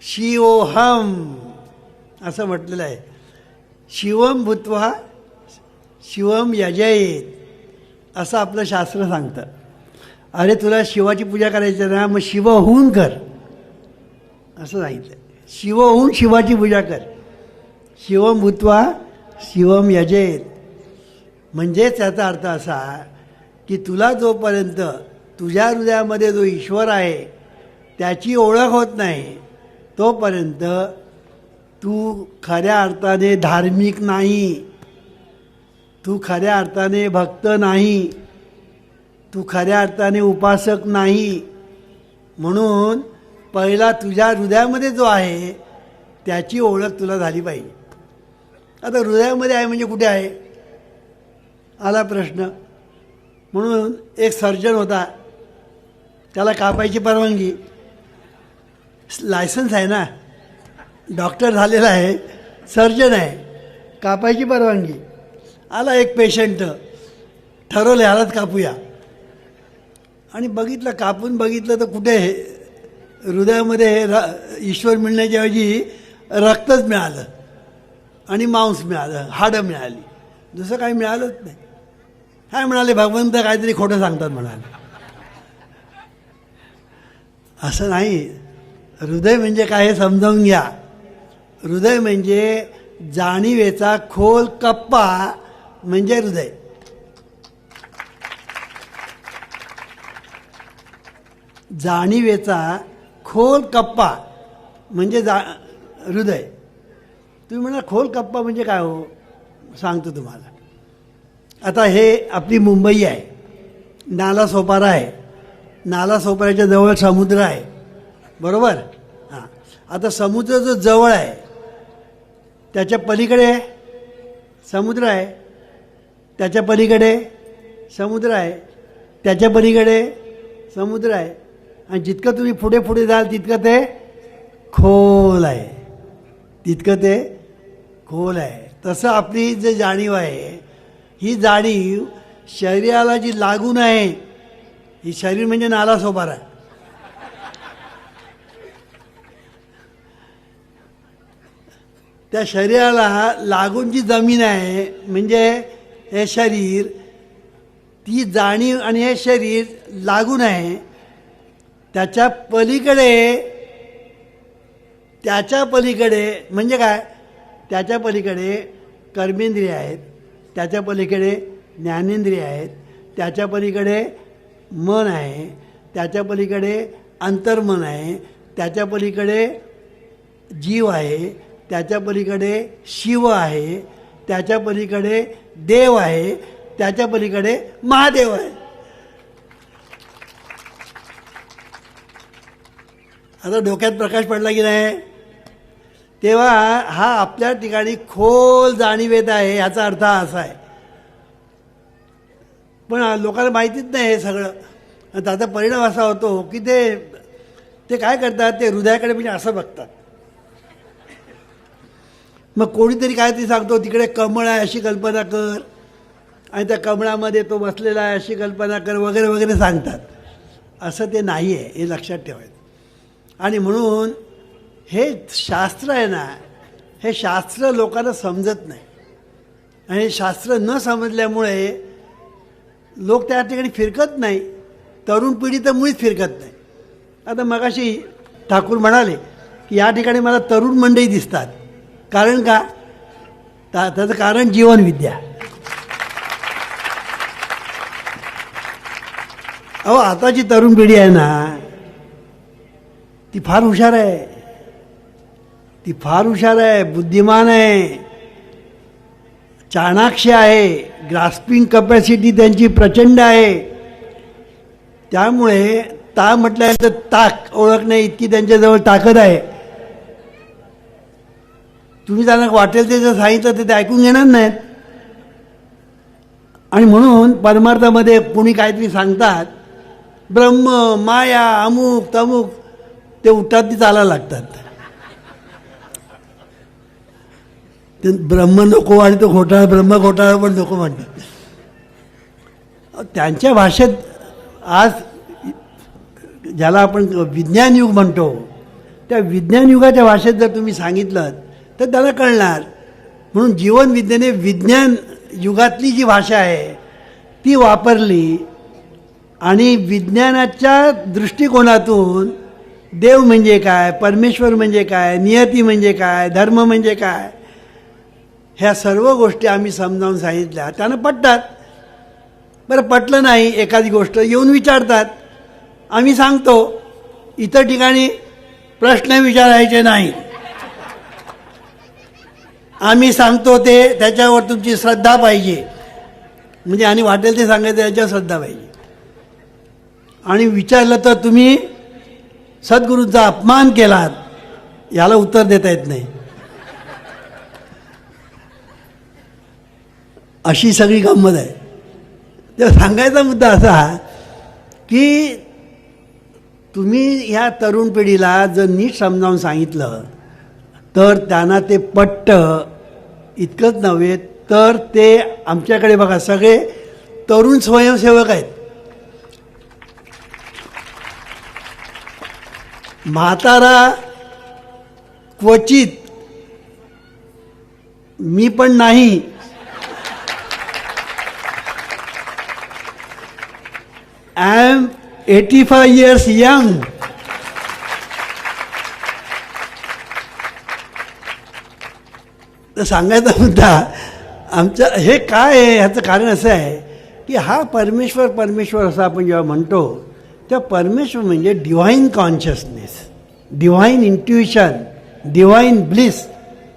शिवोहम असं म्हटलेलं आहे. शिवम भूत्वा शिवम यजयेत असं आपलं शास्त्र सांगतं. अरे तुला शिवाची पूजा करायची ना, मग शिव होऊन कर असं सांगितलं. शिव होऊन शिवाची पूजा कर. शिवम भूत्वा शिवम यजेत म्हणजे त्याचा अर्थ असा की तुला जोपर्यंत तुझ्या हृदयामध्ये जो ईश्वर आहे त्याची ओळख होत नाही तोपर्यंत तू खऱ्या अर्थाने धार्मिक नाही, तू खऱ्या अर्थाने भक्त नाही, तू खऱ्या अर्थाने उपासक नाही. म्हणून पहिला तुझ्या हृदयामध्ये जो आहे त्याची ओळख तुला झाली पाहिजे. आता हृदयामध्ये आहे म्हणजे कुठे आहे आला प्रश्न. म्हणून एक सर्जन होता, त्याला कापायची परवानगी, लायसन्स आहे ना, डॉक्टर झालेला आहे, सर्जन आहे, कापायची परवानगी. आला एक पेशंट, ठरवलं ह्यालाच कापूया. आणि बघितलं, कापून बघितलं तर कुठे हृदयामध्ये ईश्वर मिळण्याच्या ऐवजी रक्तच मिळालं आणि मांस मिळालं, हाडं मिळाली, दुसरं काही मिळालंच नाही. काय म्हणाले, भगवंत काहीतरी खोटं सांगतात म्हणाले. असं नाही. हृदय म्हणजे काय हे समजावून घ्या. हृदय म्हणजे जाणीवेचा खोल कप्पा म्हणजे हृदय. जाणीवेचा खोल कप्पा म्हणजे हृदय. तुम्ही म्हणा खोल कप्पा म्हणजे काय हो, सांगतो तुम्हाला. आता हे आपली मुंबई आहे, नालासोपारा आहे, नालासोपाऱ्याच्या जवळ समुद्र आहे, बरोबर. हां, आता समुद्र जो जवळ आहे त्याच्या पलीकडे समुद्र आहे, त्याच्या पलीकडे समुद्र आहे, त्याच्या पलीकडे समुद्र आहे. आणि जितकं तुम्ही पुढे पुढे जाल तितकं ते खोल आहे, तितकं ते खोल आहे. तसं आपली जी जाणीव आहे, ही जाणीव शरीराला जी लागून आहे, ही शरीर म्हणजे नालासोपारा. त्या शरीराला लागून जी जमीन आहे म्हणजे हे शरीर, ती जाणीव आणि हे शरीर लागून आहे. त्याच्या पलीकडे म्हणजे काय, त्याच्या पलीकडे कर्मेंद्रिय आहेत, त्याच्या पलीकडे ज्ञानेंद्रिय आहेत, त्याच्या पलीकडे मन आहे, त्याच्या पलीकडे अंतर्मन आहे, त्याच्या पलीकडे जीव आहे, त्याच्या पलीकडे शिव आहे, त्याच्या पलीकडे देव आहे, त्याच्या पलीकडे महादेव आहे. आता डोक्यात प्रकाश पडला की नाही. तेव्हा हा आपल्या ठिकाणी खोल जाणीवेत आहे, ह्याचा अर्थ असा आहे. पण लोकांना माहितीच नाही हे सगळं. त्याचा परिणाम असा होतो की ते काय करतात, ते हृदयाकडे म्हणजे असं बघतात. मग कोणीतरी काहीतरी सांगतो, तिकडे कमळ आहे अशी कल्पना कर, आणि त्या कमळामध्ये तो बसलेला आहे अशी कल्पना कर, वगैरे वगैरे सांगतात. असं ते नाही आहे, हे लक्षात ठेवायचं. आणि म्हणून हे शास्त्र आहे ना, हे शास्त्र लोकांना समजत नाही. आणि शास्त्र न समजल्यामुळे लोक त्या ठिकाणी फिरकत नाही. तरुण पिढी तर मुळीच फिरकत नाही. आता मगाशी ठाकूर म्हणाले की या ठिकाणी मला तरुण मंडळी दिसतात. कारण का, त्याचं कारण जीवनविद्या. अहो आताची तरुण पिढी आहे ना, ती फार हुशार आहे, ती फार हुशार आहे, बुद्धिमान आहे, चाणाक्ष आहे, ग्रास्पिंग कपॅसिटी त्यांची प्रचंड आहे. त्यामुळे म्हटल्यानंतर ताक ओळख नाही इतकी त्यांच्याजवळ ताकद आहे. तुम्ही त्यांना वाटेल ते जर सांगितलं तर ते ऐकून घेणार नाहीत. आणि म्हणून परमार्थामध्ये कुणी काहीतरी सांगतात, ब्रह्म माया अमुक तमुक, ते उठतात ती चालायला लागतात. ते ब्रह्म नको आणि तो घोटाळा, ब्रह्म घोटाळा पण नको म्हणतात. त्यांच्या भाषेत आज ज्याला आपण विज्ञान युग म्हणतो त्या विज्ञान युगाच्या भाषेत जर तुम्ही सांगितलं तर त्याला कळणार. म्हणून जीवनविद्येने विज्ञान युगातली जी भाषा आहे ती वापरली आणि विज्ञानाच्या दृष्टिकोनातून देव म्हणजे काय, परमेश्वर म्हणजे काय, नियती म्हणजे काय, धर्म म्हणजे काय, ह्या सर्व गोष्टी आम्ही समजावून सांगितल्या. त्यानं पटतात. बरं पटलं नाही एखादी गोष्ट येऊन विचारतात, आम्ही सांगतो. इतर ठिकाणी प्रश्न विचारायचे नाही, आम्ही सांगतो ते त्याच्यावर तुमची श्रद्धा पाहिजे. म्हणजे आणि वाटेल ते सांगायचं त्याच्यावर श्रद्धा पाहिजे. आणि विचारलं तर तुम्ही सद्गुरूंचा अपमान केलात याला उत्तर देता येत नाही. अशी सगळी गंमत आहे. तर सांगायचा मुद्दा असा की तुम्ही ह्या तरुण पिढीला जर नीट समजावून सांगितलं तर त्यांना ते पटतं. इतकंच नव्हे तर ते आमच्याकडे बघा सगळे तरुण स्वयंसेवक आहेत. म्हातारा क्वचित, मी पण नाही. I am 85 years young. तर सांगायचा मुद्दा आमचं हे काय आहे, ह्याचं कारण असं आहे की हा परमेश्वर असं आपण जेव्हा म्हणतो तेव्हा परमेश्वर म्हणजे divine consciousness, divine intuition, divine bliss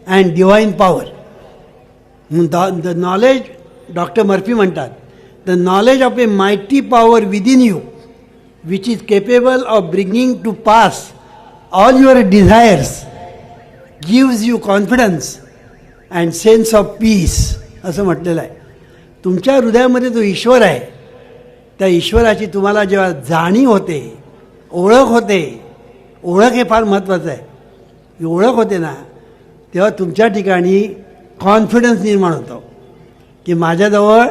and divine power. The knowledge, doctor Murphy म्हणतात, the knowledge of a mighty power within you which is capable of bringing to pass all your desires, gives you confidence and sense of peace. असं म्हटलेलं आहे. तुमच्या हृदयामध्ये जो ईश्वर आहे त्या ईश्वराची तुम्हाला जेव्हा जाणीव होते, ओळख होते, ओळख हे फार महत्त्वाचं आहे. ओळख होते ना तेव्हा तुमच्या ठिकाणी कॉन्फिडन्स निर्माण होतो की माझ्याजवळ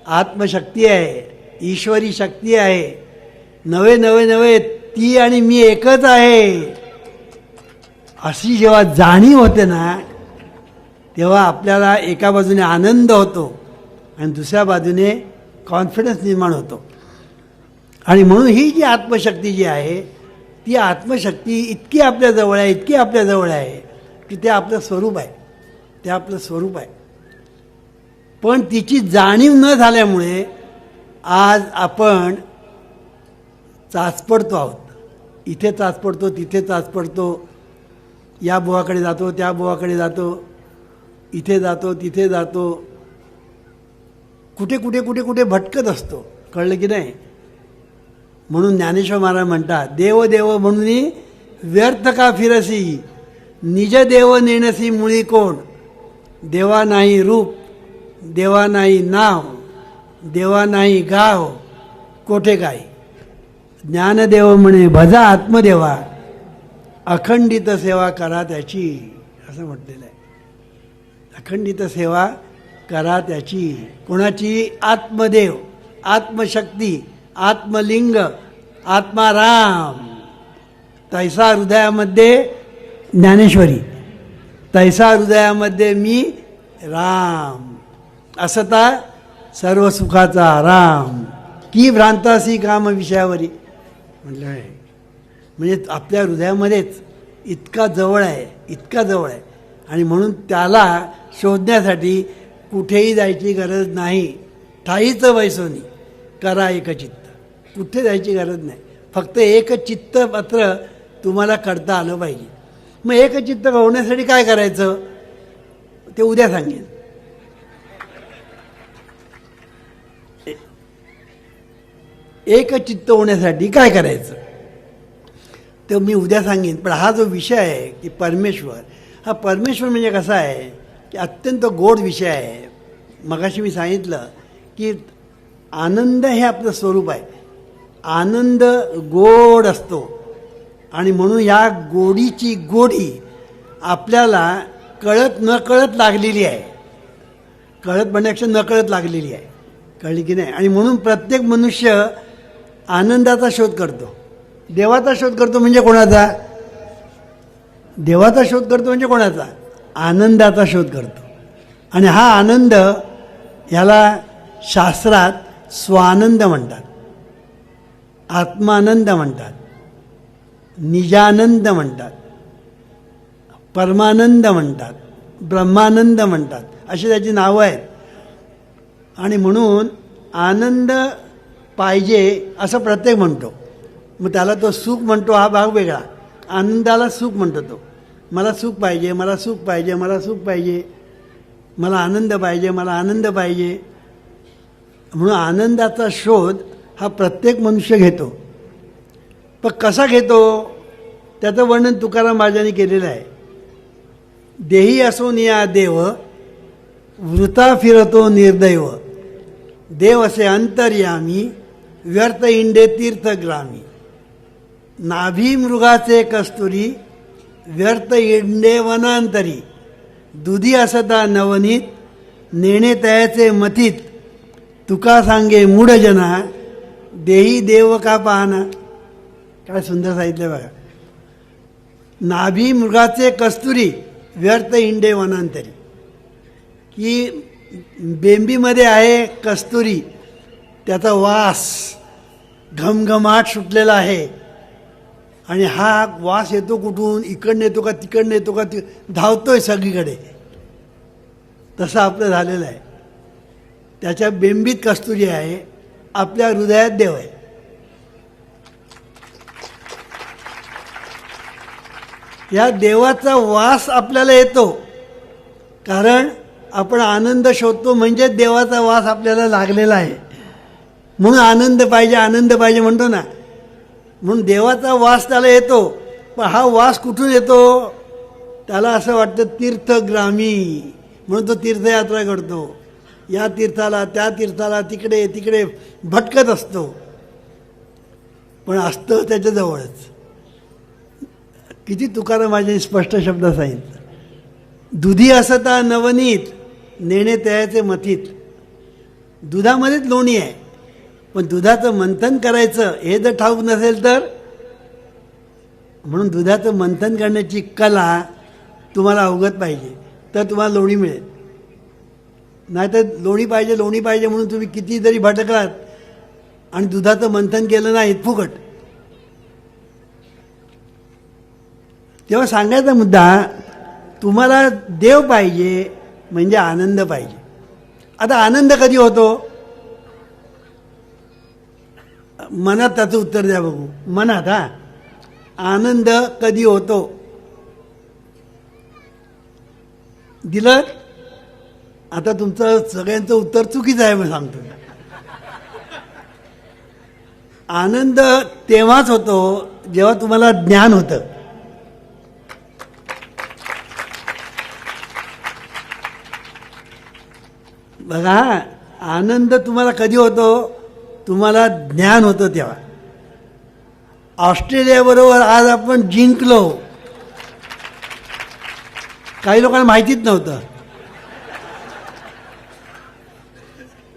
आत्मशक्ती आहे, ईश्वरी शक्ती आहे, नवे ती आणि मी एकच आहे. अशी जेव्हा जाणीव होते ना तेव्हा आपल्याला एका बाजूने आनंद होतो आणि दुसऱ्या बाजूने कॉन्फिडन्स निर्माण होतो. आणि म्हणून ही जी आत्मशक्ती जी आहे ती आत्मशक्ती इतकी आपल्याजवळ आहे, इतकी आपल्याजवळ आहे की ते आपलं स्वरूप आहे, ते आपलं स्वरूप आहे. पण तिची जाणीव न झाल्यामुळे आज आपण चाचपडतो आहोत. इथे चाचपडतो, तिथे चाचपडतो, या बुवाकडे जातो, त्या बुवाकडे जातो, इथे जातो, तिथे जातो, कुठे कुठे कुठे कुठे भटकत असतो. कळलं की नाही? म्हणून ज्ञानेश्वर महाराज म्हणतात, देव देव म्हणून व्यर्थ का फिरसी, निज देव नेणसी मुळी कोण. देवा नाही रूप, देवा नाही नाव, देवा नाही गाव, कोठे काय. ज्ञानदेव म्हणे भजा आत्मदेवा, अखंडित सेवा करा त्याची. असं म्हटलेलं आहे. अखंडित सेवा करा त्याची. कोणाची? आत्मदेव, आत्मशक्ती, आत्मलिंग, आत्माराम. तैसा हृदयामध्ये ज्ञानेश्वरी, तैसा हृदयामध्ये मी राम. असता सर्व सुखाचा राम, की भ्रांतासी काम विषयावरी. म्हटलं आहे म्हणजे आपल्या हृदयामध्येच इतका जवळ आहे, इतका जवळ आहे. आणि म्हणून त्याला शोधण्यासाठी कुठेही जायची गरज नाही. ठाईचं वैसोनी करा एकचित्त. कुठे जायची गरज नाही, फक्त एकचित्त मात्र तुम्हाला करता आलं पाहिजे. मग एकचित्त होण्यासाठी काय करायचं ते उद्या सांगेन. एकचित्त होण्यासाठी काय करायचं ते मी उद्या सांगेन. पण हा जो विषय आहे की परमेश्वर, हा परमेश्वर म्हणजे कसा आहे की अत्यंत गोड विषय आहे. मगाशी मी सांगितलं की आनंद हे आपलं स्वरूप आहे. आनंद गोड असतो आणि म्हणून या गोडीची गोडी आपल्याला कळत न कळत लागलेली आहे. कळत म्हणण्यापेक्षा न कळत लागलेली आहे. कळली की नाही? आणि म्हणून प्रत्येक मनुष्य आनंदाचा शोध करतो, देवाचा शोध करतो. म्हणजे कोणाचा? देवाचा शोध करतो म्हणजे कोणाचा? आनंदाचा शोध करतो. आणि हा आनंद ह्याला शास्त्रात स्वानंद म्हणतात, आत्मानंद म्हणतात, निजानंद म्हणतात, परमानंद म्हणतात, ब्रह्मानंद म्हणतात, अशी त्याची नावं आहेत. आणि म्हणून आनंद पाहिजे असं प्रत्येक म्हणतो. मग त्याला तो सुख म्हणतो हा भाग वेगळा. आनंदाला सुख म्हणतो तो. मला सुख पाहिजे, मला सुख पाहिजे, मला सुख पाहिजे, मला आनंद पाहिजे, मला आनंद पाहिजे. म्हणून आनंदाचा शोध हा प्रत्येक मनुष्य घेतो. पण कसा घेतो त्याचं वर्णन तुकाराम महाराजांनी केलेलं आहे. देही असो निया देव, वृथा फिरतो निर्दैव. देव असे अंतर्यामी, व्यर्थ इंडे तीर्थग्रामी. नाभी मृगाचे कस्तुरी, व्यर्थ इंडे वनांतरी. दुधी असता नवनीत, नेणे तयाचे मथित. तुका सांगे मूढजना, देही देव का पाहना. काय सुंदर सांगितलं बघा. नाभी मृगाचे कस्तुरी, व्यर्थ इंडे वनांतरी. की बेंबीमध्ये आहे कस्तुरी, त्याचा वास घमघमाट सुटलेला आहे. आणि हा वास येतो कुठून? इकडनं येतो का तिकडनं येतो का धावतोय सगळीकडे. तसं आपलं झालेलं आहे. त्याच्या बेंबीत कस्तुरी आहे, आपल्या हृदयात देव आहे. या देवाचा वास आपल्याला येतो कारण आपण आनंद शोधतो, म्हणजे देवाचा वास आपल्याला लागलेला आहे. म्हणून आनंद पाहिजे, आनंद पाहिजे म्हणतो ना. म्हणून देवाचा वास त्याला येतो. पण हा वास कुठून येतो? त्याला असं वाटतं तीर्थग्रामी, म्हणून तो तीर्थयात्रा करतो. या तीर्थाला त्या तीर्थाला, तिकडे तिकडे भटकत असतो. पण असतं त्याच्याजवळच. किती तुकाराम महाराजांनी स्पष्ट शब्द सांगितलं. दुधी असता नवनीत, नेणे तयाचे मथित. दुधामध्येच लोणी आहे, पण दुधाचं मंथन करायचं हे जर ठाऊक नसेल तर. म्हणून दुधाचं मंथन करण्याची कला तुम्हाला अवगत पाहिजे, तर तुम्हाला लोणी मिळेल. नाहीतर लोणी पाहिजे लोणी पाहिजे म्हणून तुम्ही किती जरी भटकलात आणि दुधाचं मंथन केलं नाही, फुकट. तेव्हा सांगायचा मुद्दा, तुम्हाला देव पाहिजे म्हणजे आनंद पाहिजे. आता आनंद कधी होतो? मनात त्याचं उत्तर द्या बघू. मनात. हा, आनंद कधी होतो? दिलं? आता तुमचं सगळ्यांचं उत्तर चुकीचं आहे. मग सांगतो, आनंद तेव्हाच होतो जेव्हा तुम्हाला ज्ञान होतं. बघा, आनंद तुम्हाला कधी होतो? तुम्हाला ज्ञान होतं तेव्हा. ऑस्ट्रेलियाबरोबर आज आपण जिंकलो, काही लोकांना माहितीच नव्हतं.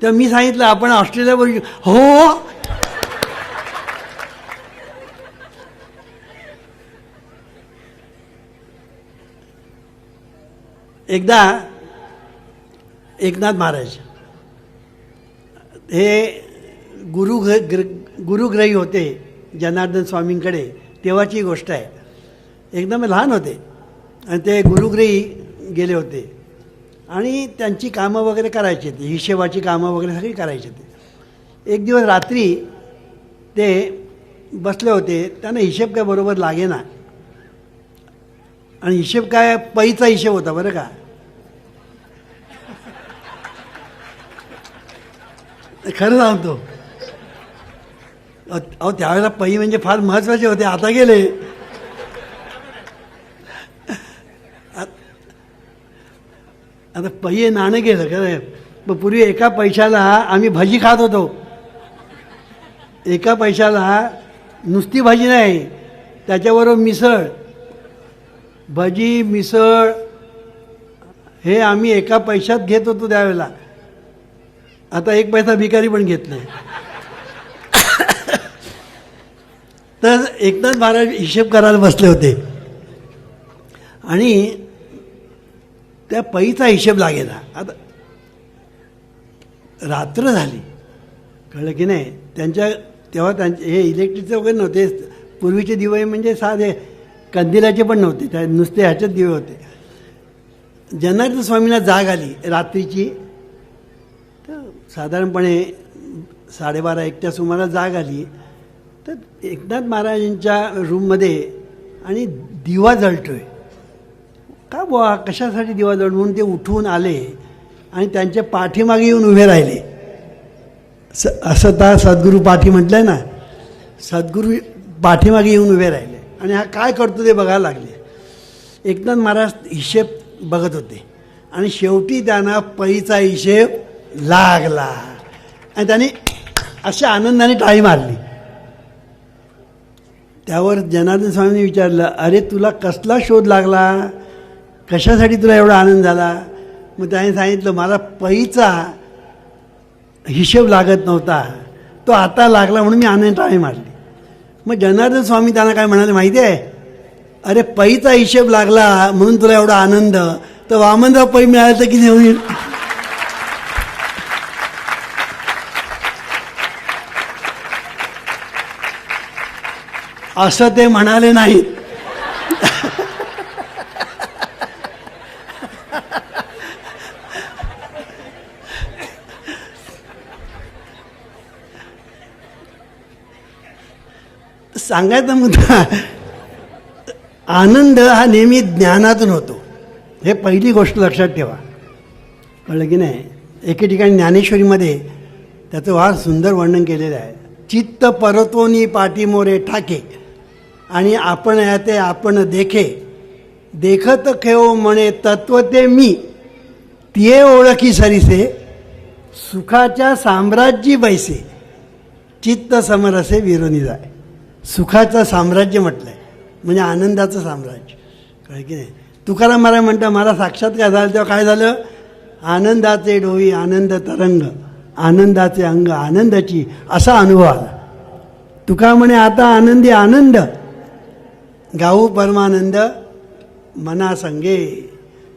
तर मी सांगितलं आपण ऑस्ट्रेलियाबरोबर. हो, एकदा एकनाथ महाराज हे गुरुग्रही होते जनार्दन स्वामींकडे. तेव्हाची गोष्ट आहे. एकदम लहान होते आणि ते गुरुग्रही गेले होते आणि त्यांची कामं वगैरे करायची होती, हिशेबाची कामं वगैरे सगळी करायची होती. एक दिवस रात्री ते बसले होते, त्यांना हिशेब काय बरोबर लागेना. आणि हिशेब काय, पैचा हिशेब होता बरं का. खरं सांगतो. अहो त्यावेळेला पै म्हणजे फार महत्त्वाचे होते, आता गेले. आता पै नाणं गेलं खरं. पण पूर्वी एका पैशाला आम्ही भजी खात होतो. एका पैशाला नुसती भाजी नाही, त्याच्याबरोबर मिसळ, भजी मिसळ हे आम्ही एका पैशात घेत होतो त्यावेळेला. आता एक पैसा भिकारी पण घेत नाही. तर एकनाथ महाराज हिशेब करायला बसले होते आणि त्या पैचा हिशेब लागेना. आता रात्र झाली, कळलं की नाही. तेव्हा त्यांचे हे इलेक्ट्रिकचे वगैरे नव्हते. पूर्वीचे दिवे म्हणजे साधे कंदिलाचे पण नव्हते, त्या नुसते ह्याच्यात दिवे होते. जनार्दन स्वामींना जाग आली रात्रीची, तर साधारणपणे 12:30-1च्या सुमारास जाग आली. तर एकनाथ महाराजांच्या रूममध्ये आणि दिवा जळतोय. का बुवा कशासाठी दिवा जळतो म्हणून ते उठून आले आणि त्यांच्या पाठीमागे येऊन उभे राहिले. असं तर सद्गुरू पाठी म्हटलं आहे ना, सद्गुरू पाठीमागे येऊन उभे राहिले आणि हा काय करतो ते बघायला लागले. एकनाथ महाराज हिशेब बघत होते आणि शेवटी त्यांना पैचा हिशेब लागला आणि त्यांनी अशा आनंदाने टाळी मारली. त्यावर जनार्दन स्वामींनी विचारलं, अरे तुला कसला शोध लागला, कशासाठी तुला एवढा आनंद झाला. मग त्याने सांगितलं, मला पैचा हिशेब लागत नव्हता, तो आता लागला म्हणून मी आनंद टाळी मारली. मग जनार्दन स्वामी त्यांना काय म्हणाले माहिती आहे, अरे पैचा हिशेब लागला म्हणून तुला एवढा आनंद, तर वामनराव पै मिळालं तर किती होईल. असं ते म्हणाले नाहीत. सांगायचा मुद्दा, आनंद हा नेहमी ज्ञानातून होतो, हे पहिली गोष्ट लक्षात ठेवा. कळलं की नाही. एके ठिकाणी ज्ञानेश्वरीमध्ये त्याचं फार सुंदर वर्णन केलेलं आहे. चित्त परतोनी पाठीमोरे ठाके आणि आपण याते आपण देखे, देखत खेव म्हणे तत्व ते मी, तिये ओळखी सरीसे, सुखाच्या साम्राज्य बैसे, चित्त समरसे विरोनी जाय. सुखाचं साम्राज्य म्हटलं आहे म्हणजे आनंदाचं साम्राज्य. कळलं की नाही. तुकाराम महाराज म्हणता, मला साक्षात्कार झाला तेव्हा काय झालं, आनंदाचे डोई आनंद तरंग, आनंदाचे अंग आनंदाची, असा अनुभव आला. तुका म्हणे आता आनंदी आनंद, गाऊ परमानंद मना संगे.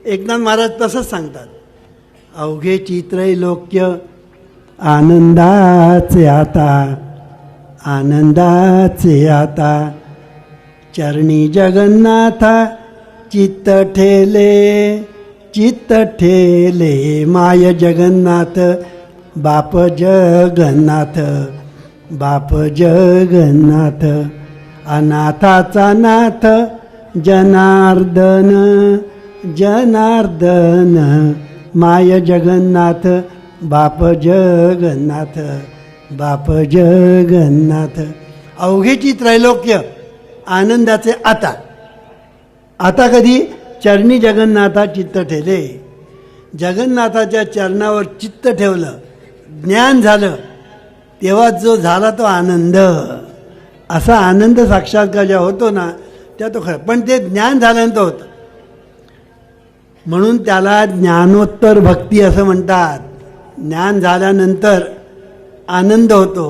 एकनाथ महाराज तसंच सांगतात, अवघे चित्रैलोक्य आनंदाचे आता, आनंदाचे आता, चरणी जगन्नाथा चित्त ठेले, चित्त ठेले माय जगन्नाथ, बाप जगन्नाथ, बाप जगन्नाथ, अनाथाचा नाथ जनार्दन, जनार्दन माय जगन्नाथ, बाप जगन्नाथ, बाप जगन्नाथ. अवघेची त्रैलोक्य आनंदाचे आता. आता कधी, चरणी जगन्नाथा चित्त ठेले, जगन्नाथाच्या चरणावर चित्त ठेवलं, ज्ञान झालं, तेव्हा जो झाला तो आनंद. असा आनंद साक्षात्कार जेव्हा होतो ना, त्या तो खरं. पण ते ज्ञान झाल्यानंतर होतं म्हणून त्याला ज्ञानोत्तर भक्ती असं म्हणतात. ज्ञान झाल्यानंतर आनंद होतो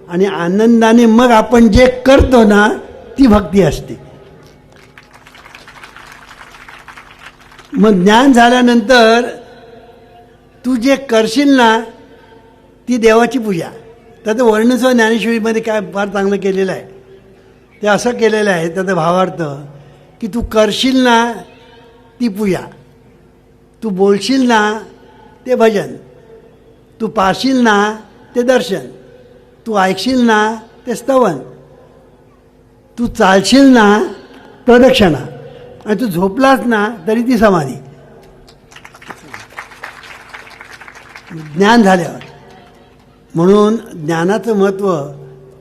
आणि आनंदाने मग आपण जे करतो ना, ती भक्ती असते. मग ज्ञान झाल्यानंतर तू जे करशील ना, ती देवाची पूजा. त्याचं वर्णस्व ज्ञानेश्वरीमध्ये काय फार चांगलं केलेलं आहे. ते असं केलेलं आहे, त्याचा भावार्थ की तू करशील ना ती पूजा, तू बोलशील ना ते भजन, तू पाहशील ना ते दर्शन, तू ऐकशील ना ते स्तवन, तू चालशील ना प्रदक्षिणा, आणि तू झोपलास ना तरी ती समाधी. ज्ञान झाल्यावर. म्हणून ज्ञानाचं महत्त्व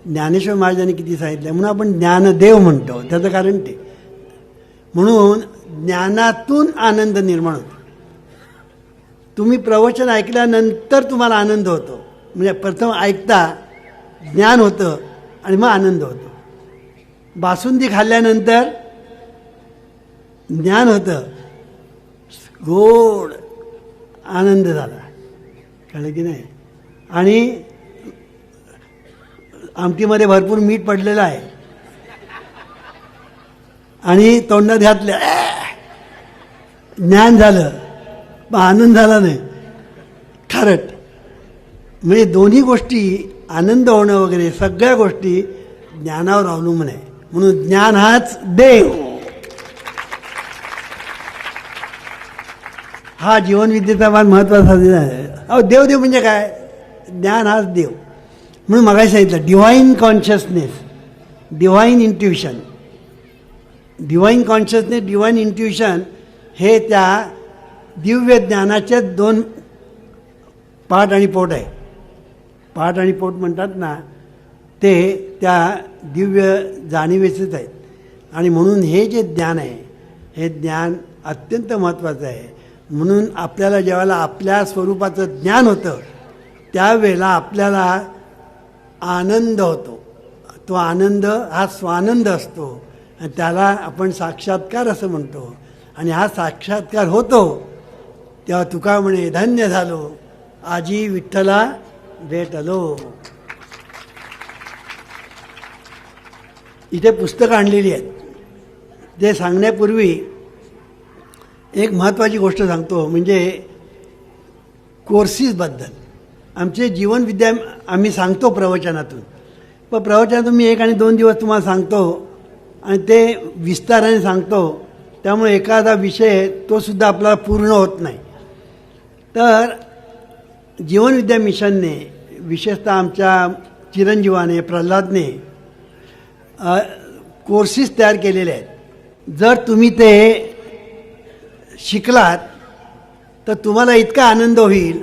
ज्ञानेश्वर महाराजांनी किती सांगितलं. म्हणून आपण ज्ञानदेव म्हणतो, त्याचं कारण ते. म्हणून ज्ञानातून आनंद निर्माण होतो. तुम्ही प्रवचन ऐकल्यानंतर तुम्हाला आनंद होतो. म्हणजे प्रथम ऐकता ज्ञान होतं आणि मग आनंद होतो. बासुंदी खाल्ल्यानंतर ज्ञान होतं, गोड आनंद झाला. कळलं की नाही. आणि आमटीमध्ये भरपूर मीठ पडलेलं आहे आणि तोंडात घातलं, ज्ञान झालं पण आनंद झाला नाही, खारट. म्हणजे दोन्ही गोष्टी, आनंद होणं वगैरे सगळ्या गोष्टी ज्ञानावर अवलंबून आहे. म्हणून ज्ञान हाच देव. हा जीवनविद्येचा फार महत्त्वाचा आहे. अहो देव देव म्हणजे काय? ज्ञान हाच देव. म्हणून मगाशी सांगितलं divine consciousness, divine intuition. Divine consciousness, divine intuition हे त्या दिव्य ज्ञानाचे दोन पाठ आणि पोट आहे. पाठ आणि पोट म्हणतात ना, ते त्या दिव्य जाणीवेचेच आहेत. आणि म्हणून हे जे ज्ञान आहे, हे ज्ञान अत्यंत महत्त्वाचं आहे. म्हणून आपल्याला जेव्हा आपल्या स्वरूपाचं ज्ञान होतं त्यावेळेला आपल्याला आनंद होतो. तो आनंद हा स्वानंद असतो आणि त्याला आपण साक्षात्कार असं म्हणतो. आणि हा साक्षात्कार होतो तेव्हा तुका म्हणे, धन्य झालो आजी विठ्ठला भेटलो. इथे पुस्तकं आणलेली आहेत. ते सांगण्यापूर्वी एक महत्त्वाची गोष्ट सांगतो, म्हणजे कोर्सेसबद्दल. आमचे जीवनविद्या आम्ही सांगतो प्रवचनातून, पण प्रवचनातून मी 1 आणि 2 दिवस तुम्हाला सांगतो आणि ते विस्ताराने सांगतो. त्यामुळे एखादा विषय तोसुद्धा आपल्याला पूर्ण होत नाही. तर जीवनविद्या मिशनने, विशेषतः आमच्या चिरंजीवाने प्रल्हादने कोर्सेस तयार केलेले आहेत. जर तुम्ही ते शिकलात तर तुम्हाला इतका आनंद होईल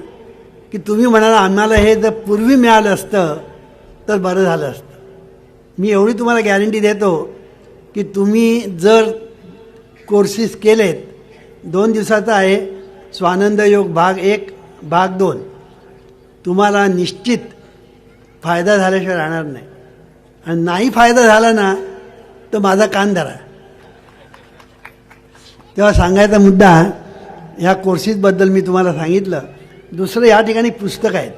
की तुम्ही म्हणाल आम्हाला हे जर पूर्वी मिळालं असतं तर बरं झालं असतं. मी एवढी तुम्हाला गॅरंटी देतो की तुम्ही जर कोर्सेस केलेत, 2 दिवसाचा आहे स्वानंद योग भाग 1 भाग 2, तुम्हाला निश्चित फायदा झाल्याशिवाय राहणार नाही. आणि नाही फायदा झाला ना तर माझा कान धरा. तेव्हा सांगायचा मुद्दा, ह्या कोर्सेसबद्दल मी तुम्हाला सांगितलं. दुसरं या ठिकाणी पुस्तकं आहेत.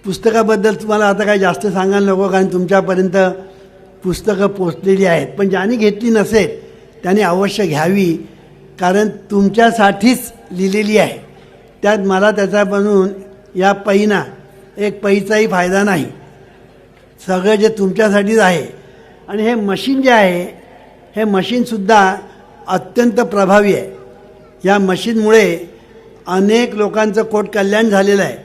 पुस्तकाबद्दल तुम्हाला आता काही जास्त सांगायला नको, कारण तुमच्यापर्यंत पुस्तकं पोचलेली आहेत. पण ज्यांनी घेतली नसेल त्यांनी अवश्य घ्यावी, कारण तुमच्यासाठीच लिहिलेली आहे. त्यात मला त्याच्यापासून या पैना एक पैसाही फायदा नाही. सगळं जे तुमच्यासाठीच आहे. आणि हे मशीन जे आहे, हे मशीनसुद्धा अत्यंत प्रभावी आहे. या मशीनमुळे अनेक लोकांचं कोट कल्याण झालेलं आहे.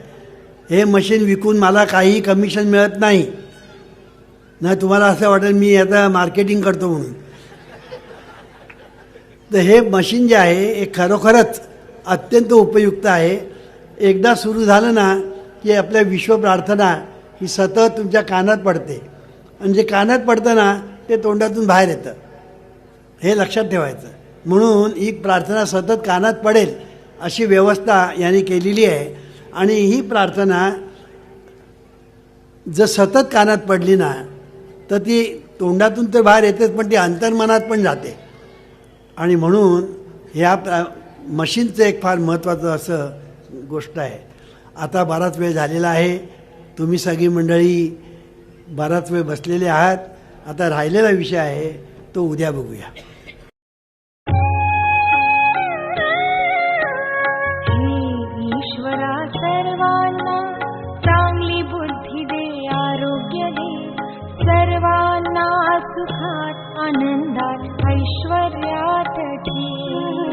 हे मशीन विकून मला काही कमिशन मिळत नाही. नाही तुम्हाला असं वाटेल मी याचं मार्केटिंग करतो म्हणून. तर हे मशीन जे आहे हे खरोखरच अत्यंत उपयुक्त आहे. एकदा सुरू झालं ना की आपल्या विश्व प्रार्थना ही सतत तुमच्या कानात पडते. आणि जे कानात पडतं ना ते तोंडातून बाहेर येतं. हे लक्षात ठेवायचं. म्हणून ही प्रार्थना सतत कानात पडेल अशी व्यवस्था यांनी केलेली आहे. आणि ही प्रार्थना जर सतत कानात पडली ना तर ती तोंडातून तर बाहेर येतेच, पण ती अंतर्मनात पण जाते. आणि म्हणून ह्या मशीनचं एक फार महत्त्वाचं असं गोष्ट आहे. आता बराच वेळ झालेला आहे. तुम्ही सगळी मंडळी बराच वेळ बसलेले आहात. आता राहिलेला विषय आहे तो उद्या बघूया. ईश्वरा सर्वांना चांगली बुद्धी दे, आरोग्य दे, सर्वांना सुखात आनंदात ऐश्वर्यात ठेव.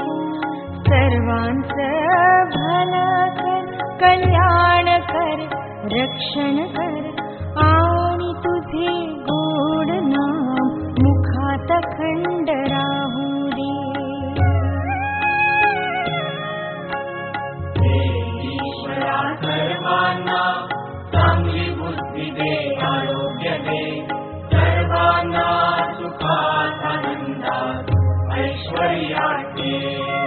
सर्वांचं भलं कर, कल्याण कर, रक्षण कर, आणि तुझे गोड नाम मुखात खंड राहू दे. सर्वांना चांगली बुद्धी दे, आरोग्य दे, सर्वांना सुखात आनंदात ऐश्वर्यात दे.